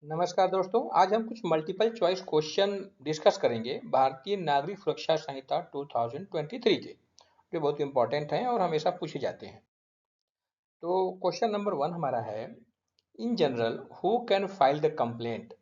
नमस्कार दोस्तों, आज हम कुछ मल्टीपल चॉइस क्वेश्चन डिस्कस करेंगे भारतीय नागरिक सुरक्षा संहिता 2023 के, जो बहुत इंपॉर्टेंट हैं और हमेशा पूछे जाते हैं। तो क्वेश्चन नंबर 1 हमारा है, in general who can file the complaint?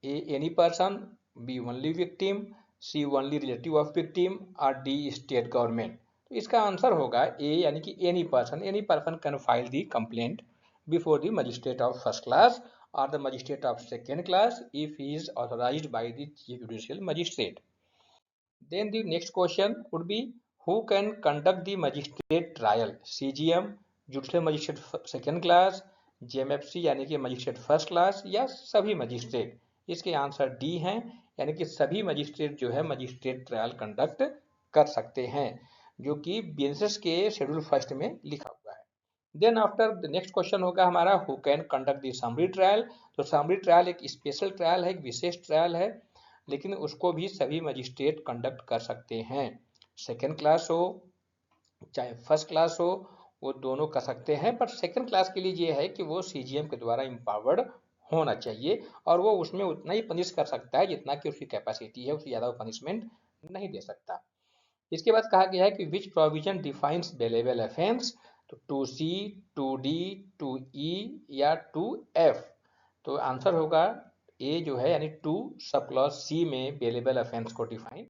A any person, B only victim, C only relative of victim और डी स्टेट गवर्नमेंट। तो इसका आंसर होगा ए यानी कि any person can file the complaint before the magistrate of first class or the magistrate of second class if he is authorized by the chief judicial magistrate. Then the next question would be, who can conduct the magistrate trial? CGM, judicial magistrate second class, JMFC यानी कि magistrate first class या सभी magistrate? इसके answer D हैं, यानी कि सभी magistrate जो है मजिस्ट्रेट ट्रायल कंडक्ट कर सकते हैं, जो कि बीएनएसएस के शेड्यूल फर्स्ट में लिखा हुआ है। Then after the next question होगा हमारा, who can conduct the summary trial? तो समरी ट्रायल एक स्पेशल ट्रायल है, एक विशेष ट्रायल है, लेकिन उसको भी सभी मजिस्ट्रेट कंडक्ट कर सकते हैं। सेकेंड क्लास हो चाहे फर्स्ट क्लास हो, वो दोनों कर सकते हैं, पर सेकेंड क्लास के लिए ये है कि वो सीजीएम के द्वारा एम्पावर्ड होना चाहिए और वो उसमें उतना ही पनिश कर सकता है जितना कि उसकी कैपेसिटी है, उससे ज़्यादा वो पनिशमेंट नहीं दे सकता। इसके बाद कहा गया है कि विच प्रोविजन डिफाइंस बेलेबल ऑफेंस? तो 2C, 2D, 2E या 2F। तो आंसर होगा ए जो है, यानी 2 सब क्लॉज सी में बेलेबल ऑफेंस को डिफाइन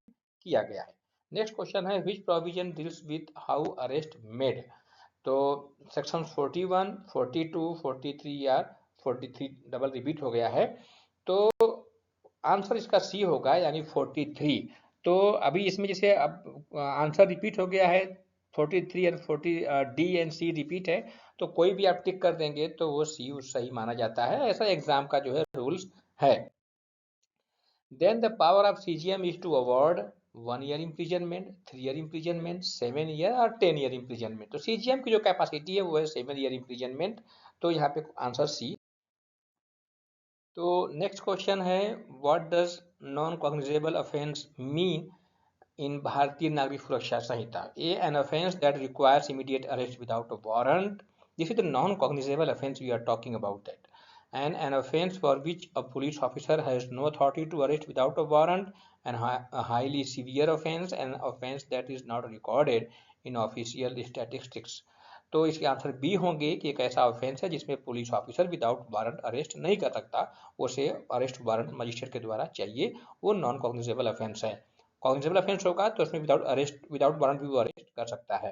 किया गया है। नेक्स्ट क्वेश्चन है, विच provision deals with how arrest made? तो सेक्शन 41, 42, 43 या 43 डबल रिपीट हो गया है, तो आंसर इसका सी होगा, यानी 43। तो अभी इसमें जैसे अब आंसर रिपीट हो गया है, 43 और 40 डी एंड सी रिपीट है, तो कोई भी आप टिक कर देंगे तो वो सी सही माना जाता है, ऐसा एग्जाम का जो है रूल्स है। Then the power of CGM is to award 1 year imprisonment, 3 year imprisonment, 7 year और 10 ईयर इम्प्रिजनमेंट। तो सीजीएम की जो कैपेसिटी है वो है 7 ईयर इम्प्रिजनमेंट, तो यहाँ पे आंसर सी। तो नेक्स्ट क्वेश्चन है, what does non cognizable offence mean in Bharatiya Nagrik Suraksha Sanhita? A. An offence that requires immediate arrest without a warrant. This is the non-cognizable offence we are talking about that. And an offence for which a police officer has no authority to arrest without a warrant, and a highly severe offence, and an offence that is not recorded in official statistics. तो इसके answer B होंगे कि एक ऐसा offence है जिसमें police officer without warrant arrest नहीं कर सकता, उसे अरेस्ट वारंट मजिस्ट्रेट के द्वारा चाहिए, वो नॉन कॉग्निजेबल ऑफेंस है। कॉग्निजेबल ऑफेंस होगा तो उसमें विदाउट वारंट भी वो अरेस्ट कर सकता है।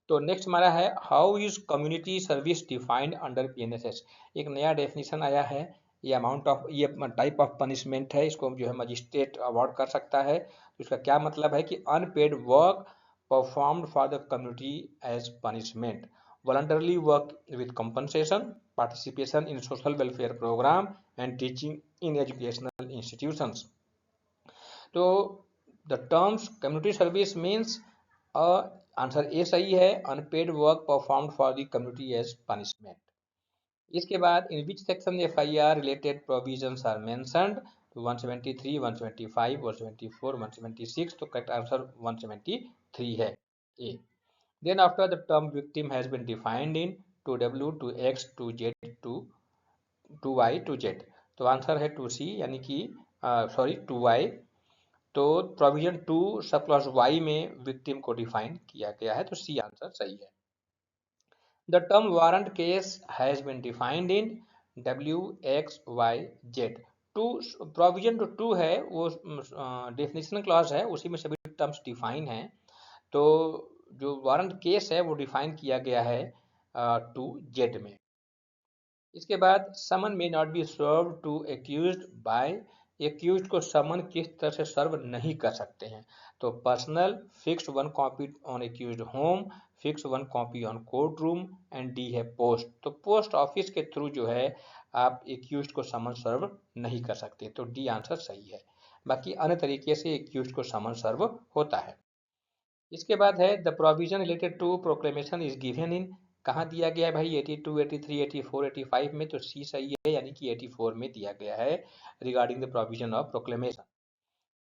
तो नेक्स्ट हमारा है, how is community service defined under PNSS? एक नया डेफिनेशन आया है, ये अमाउंट ऑफ, ये टाइप ऑफ पनिशमेंट है, इसको जो है मजिस्ट्रेट अवॉर्ड कर सकता है। तो इसका क्या मतलब है कि unpaid work performed for the community as punishment, voluntarily work with compensation, participation in social welfare program and teaching in educational institutions. तो the terms community service means, answer A सही है, unpaid work performed for the community as punishment. इसके बाद in which section FIR related provisions are mentioned? तो 173, 175, 174, 176, तो correct answer 173 है, A. Then after the term victim has been defined in 2W, 2X, 2Z, 2Y, 2Z। तो answer है 2C, यानी कि sorry 2Y। तो प्रोविजन 2 सब क्लॉज वाई में victim को डिफाइन किया गया है, तो सी आंसर सही है। The term warrant case has been defined in WXYZ। To provision जो 2 है वो डेफिनेशन क्लॉज है, उसी में सभी टर्म्स डिफाइन हैं। तो जो वारंट केस है वो डिफाइन किया गया है 2Z में। इसके बाद समन में not be serve to accused by, accused को समन किस तरह से सर्व नहीं कर सकते हैं? तो personal, fix 1 copy on accused home, fix 1 copy on court room and D है पोस्ट। तो पोस्ट ऑफिस के थ्रू जो है आप एक्यूज्ड को समन सर्व नहीं कर सकते, तो डी आंसर सही है। बाकी अन्य तरीके से एक्यूज्ड को समन सर्व होता है। इसके बाद है, the provision related to proclamation is given in, कहाँ दिया गया है भाई? 82, 83, 84, 85 में, तो सी सही है, यानी कि 84 में दिया गया है regarding the provision of proclamation.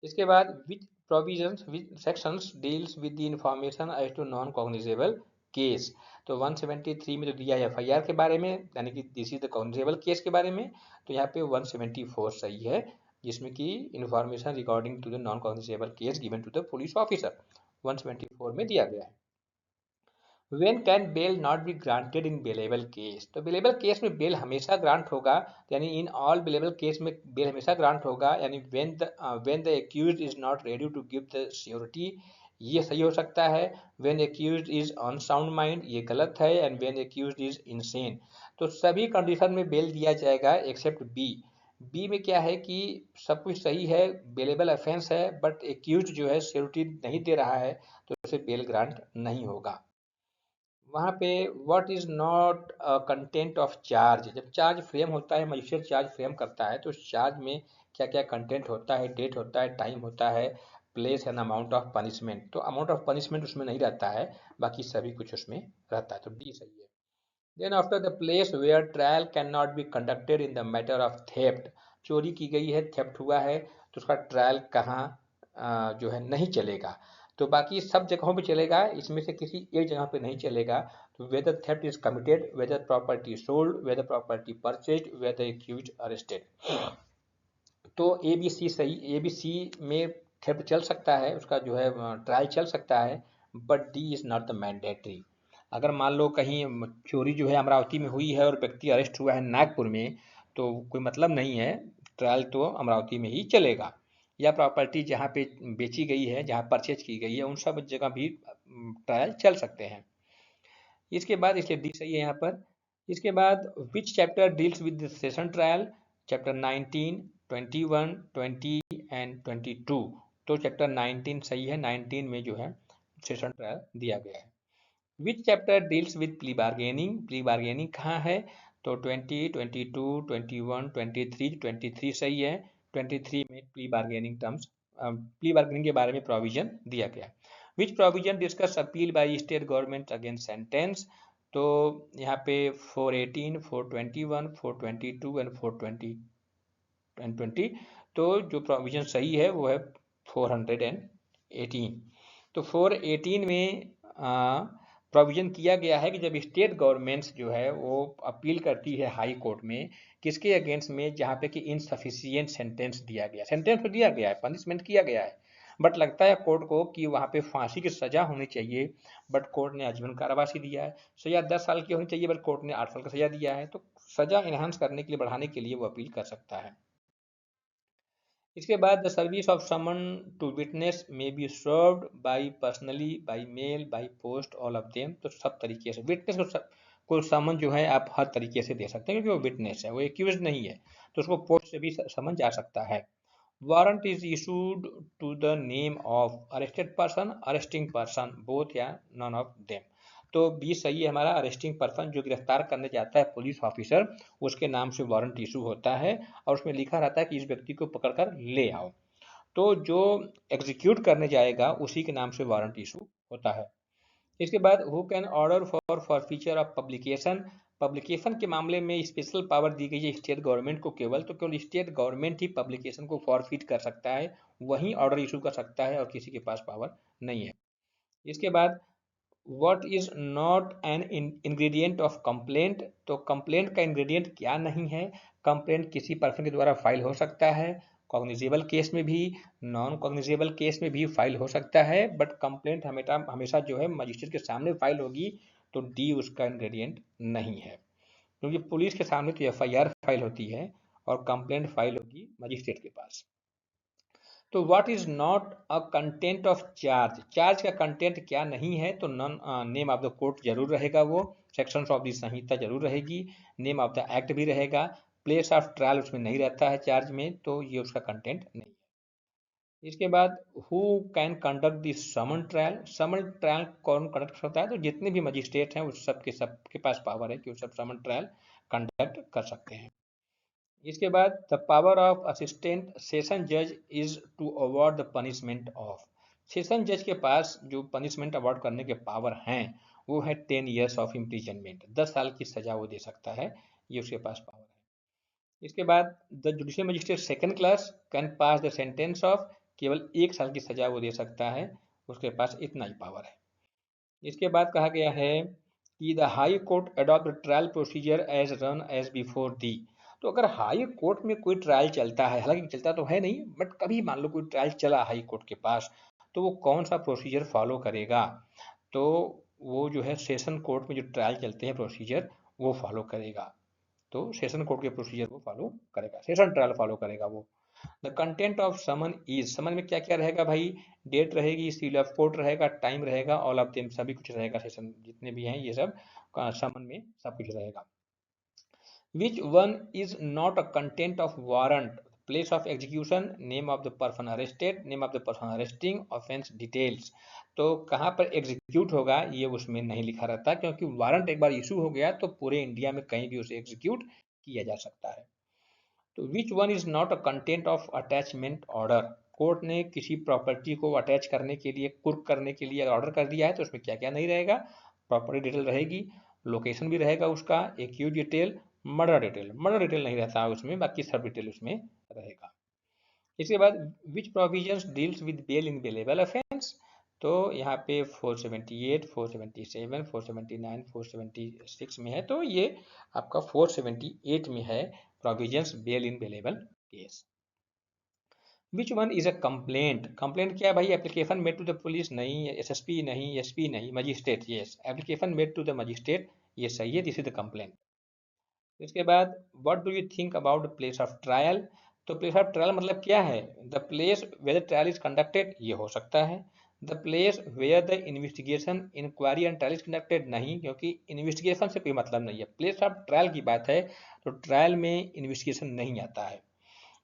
इसके बाद which provisions, which sections deals with the information as to non cognizable case. तो 173 में तो दिया है एफआईआर के बारे में, यानी कि this is the cognizable case के बारे में, तो यहाँ पे 174 सही है, जिसमें कि information regarding to the non cognizable case given to the police officer 174 में दिया गया है। When can bail not be granted in bailable case? तो बेलेबल केस में बेल हमेशा ग्रांट होगा, यानी इन ऑल बेलेबल केस में बेल हमेशा ग्रांट होगा, यानी when the accused is not ready to give the surety, ये सही हो सकता है। when accused is on sound mind, ये गलत है। and when accused is insane, तो सभी कंडीशन में बेल दिया जाएगा एक्सेप्ट बी। बी में क्या है कि सब कुछ सही है, बेलेबल ऑफेंस है, बट एक्यूज जो है श्योरिटी नहीं दे रहा है, तो उसे बेल ग्रांट नहीं होगा। वहाँ पे what is not content of charge, जब चार्ज फ्रेम होता है, मजिस्ट्रेट चार्ज फ्रेम करता है, तो उस चार्ज में क्या क्या कंटेंट होता है, डेट होता है, टाइम होता है, place and amount of punishment. तो अमाउंट ऑफ पनिशमेंट उसमें नहीं रहता है, बाकी सभी कुछ उसमें रहता है, तो डी सही है। Then after the place where trial can not be conducted in the matter of theft, चोरी की गई है, थेफ्ट हुआ है, तो उसका ट्रायल कहाँ जो है नहीं चलेगा, तो बाकी सब जगहों पे चलेगा, इसमें से किसी एक जगह पे नहीं चलेगा। तो whether theft is committed, whether property sold, whether property purchased, whether accused arrested. तो ए बी सी सही, ए बी सी में थेफ्ट चल सकता है, उसका जो है ट्रायल चल सकता है, but D is not the mandatory. अगर मान लो कहीं चोरी जो है अमरावती में हुई है और व्यक्ति अरेस्ट हुआ है नागपुर में, तो कोई मतलब नहीं है, ट्रायल तो अमरावती में ही चलेगा। या प्रॉपर्टी जहाँ पे बेची गई है, जहाँ परचेज की गई है, उन सब जगह भी ट्रायल चल सकते हैं। इसके बाद, इसलिए डी सही है यहाँ पर। इसके बाद विच chapter deals with session trial, chapter 19, 21, 20 and 22। तो चैप्टर 19 सही है, 19 में जो है सेशन ट्रायल दिया गया है। विच chapter deals with plea bargaining, plea bargaining कहाँ है, तो 20, 22, 21, 23, 23 सही है। 23 में plea bargaining terms, plea bargaining के बारे में प्रोविजन दिया गया। विच provision discuss appeal by state government against sentence, तो यहाँ पे 418, 421, 422 एंड 420 एंड 20, तो जो प्रोविजन सही है वो है 418। तो 418 में प्रोविजन किया गया है कि जब स्टेट गवर्नमेंट्स जो है वो अपील करती है हाई कोर्ट में, किसके अगेंस्ट में, जहाँ पे कि इनसफिशियंट सेंटेंस दिया गया, सेंटेंस तो दिया गया है, पनिशमेंट किया गया है, बट लगता है कोर्ट को कि वहाँ पे फांसी की सजा होनी चाहिए, बट कोर्ट ने आजीवन कारावासी दिया है। सजा 10 साल की होनी चाहिए, बट कोर्ट ने 8 साल का सजा दिया है, तो सजा इनहांस करने के लिए, बढ़ाने के लिए वो अपील कर सकता है। इसके बाद the service of summon to witness may be served by personally, by mail, by post, all of them. तो सब तरीके से विटनेस को समन जो है आप हर तरीके से दे सकते हैं, क्योंकि वो विटनेस है, वो एक्यूज नहीं है, तो उसको पोस्ट से भी समन जा सकता है। Warrant is issued to the name of arrested person, arresting person, both या नॉन ऑफ देम। तो बी सही है हमारा, अरेस्टिंग पर्सन जो गिरफ्तार करने जाता है पुलिस ऑफिसर, उसके नाम से वारंट इशू होता है, और उसमें लिखा रहता है कि इस व्यक्ति को पकड़कर ले आओ। तो जो एग्जीक्यूट करने जाएगा उसी के नाम से वारंट इशू होता है। इसके बाद who can order for feature of publication, publication के मामले में स्पेशल पावर दी गई है स्टेट गवर्नमेंट को केवल, तो केवल स्टेट गवर्नमेंट ही पब्लिकेशन को फॉरफिट कर सकता है, वही ऑर्डर इशू कर सकता है, और किसी के पास पावर नहीं है। इसके बाद what is not an ingredient of complaint, तो कंप्लेंट का इंग्रेडिएंट क्या नहीं है। कंप्लेंट किसी पर्सन के द्वारा फाइल हो सकता है, कॉग्निजेबल केस में भी, नॉन कॉग्निजेबल केस में भी फाइल हो सकता है, बट कंप्लेंट हमेशा हमेशा जो है मजिस्ट्रेट के सामने फाइल होगी, तो डी उसका इंग्रेडिएंट नहीं है, क्योंकि पुलिस के सामने तो एफआईआर फाइल होती है और कंप्लेंट फाइल होगी मजिस्ट्रेट के पास। तो what is not a content of charge, charge का कंटेंट क्या नहीं है, तो non name of the court जरूर रहेगा, वो सेक्शंस ऑफ द संहिता जरूर रहेगी, नेम ऑफ द एक्ट भी रहेगा, प्लेस ऑफ ट्रायल उसमें नहीं रहता है चार्ज में, तो ये उसका कंटेंट नहीं है। इसके बाद who can conduct the summon trial, summon trial कौन कंडक्ट कर सकता है, तो जितने भी मजिस्ट्रेट हैं उस सबके पास पावर है कि वो सब समन ट्रायल कंडक्ट कर सकते हैं। इसके बाद the power of assistant session जज is to award the punishment of, session जज के पास जो पनिशमेंट अवार्ड करने के पावर हैं वो है 10 ईयर्स ऑफ इम्प्रीजनमेंट, 10 साल की सजा वो दे सकता है, ये उसके पास पावर है। इसके बाद the judicial magistrate second class can pass the sentence of, केवल 1 साल की सजा वो दे सकता है, उसके पास इतना ही पावर है। इसके बाद कहा गया है कि the high court adopt trial procedure as run as before the. तो अगर हाई कोर्ट में कोई ट्रायल चलता है, हालांकि चलता तो है नहीं, बट कभी मान लो कोई ट्रायल चला हाई कोर्ट के पास, तो वो कौन सा प्रोसीजर फॉलो करेगा? तो वो जो है सेशन कोर्ट में जो ट्रायल चलते हैं प्रोसीजर, वो फॉलो करेगा। तो सेशन कोर्ट के प्रोसीजर वो फॉलो करेगा, सेशन ट्रायल फॉलो करेगा वो। The content of summon is, summon में क्या क्या रहेगा भाई? डेट रहेगी, सील ऑफ कोर्ट रहेगा, टाइम रहेगा, ऑल ऑफ देम, सभी कुछ रहेगा, सेशन जितने भी हैं ये सब समन में सब कुछ रहेगा। विच one is not a content of warrant? Place of execution, name of the person arrested, name of the person arresting, offence details. तो कहाँ पर एग्जीक्यूट होगा ये उसमें नहीं लिखा रहता, क्योंकि वारंट एक बार इशू हो गया तो पूरे इंडिया में कहीं भी उसे एग्जीक्यूट किया जा सकता है। तो विच one is not a content of attachment order? Court ने किसी प्रॉपर्टी को अटैच करने के लिए, कुर्क करने के लिए ऑर्डर कर दिया है, तो उसमें क्या क्या नहीं रहेगा? प्रॉपर्टी डिटेल रहेगी, लोकेशन भी रहेगा उसका, accuse detail, murder detail. Murder detail नहीं रहता है उसमें, बाकी सब डिटेल उसमें रहेगा। इसके बाद which provisions deals with bail in bailable offence? तो यहाँ पे 478, 477, 479, 476 में है, तो ये आपका 478 में है provisions bail in bailable case. Which one is a complaint? Complaint क्या है भाई? Application made to the police नहीं, एसएसपी नहीं, एसपी नहीं, magistrate, yes, application made to the magistrate, ये सही है, दिस इज द कंप्लेंट। इसके बाद what do you think about place of trial? तो प्लेस ऑफ ट्रायल मतलब क्या है? The place where trial is conducted, ये हो सकता है। The place where the investigation, inquiry and trial is conducted, नहीं, क्योंकि इन्वेस्टिगेशन से कोई मतलब नहीं है। प्लेस ऑफ ट्रायल की बात है, तो ट्रायल में इन्वेस्टिगेशन नहीं आता है।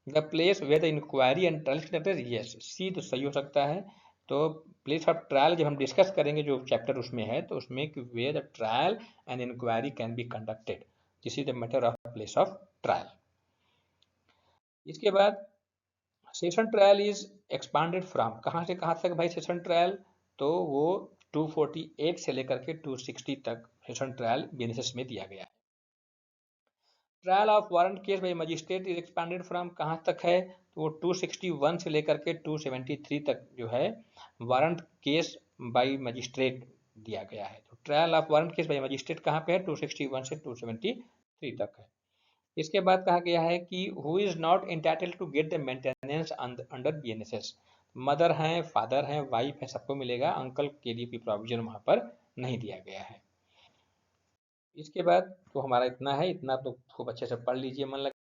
The place where the inquiry and trial is conducted, yes, C तो सही हो सकता है। तो प्लेस ऑफ ट्रायल जब हम डिस्कस करेंगे जो चैप्टर उसमें है, तो उसमें कि where the trial and inquiry can be conducted, this is the matter of place of trial. इसके बाद session trial is expanded from, कहाँ से कहाँ तक भाई सेशन ट्रायल? तो वो 248 से लेकर के 260 तक सेशन ट्रायल बेनिसिस में दिया गया है। Trial of warrant case by magistrate is expanded from, कहाँ तक है? तो वो 261 से लेकर के 273 तक जो है वारंट केस बाई मजिस्ट्रेट दिया गया है। तो trial of warrant case by magistrate कहाँ पे है? 261 से 273 तक है। इसके बाद कहा गया है कि who is not entitled to get the maintenance under BNSS? Mother हैं, फादर हैं, वाइफ है, सबको मिलेगा, अंकल के लिए कोई प्रोविजन वहां पर नहीं दिया गया है। इसके बाद तो हमारा इतना है, इतना तो खूब अच्छे से पढ़ लीजिए मन लगा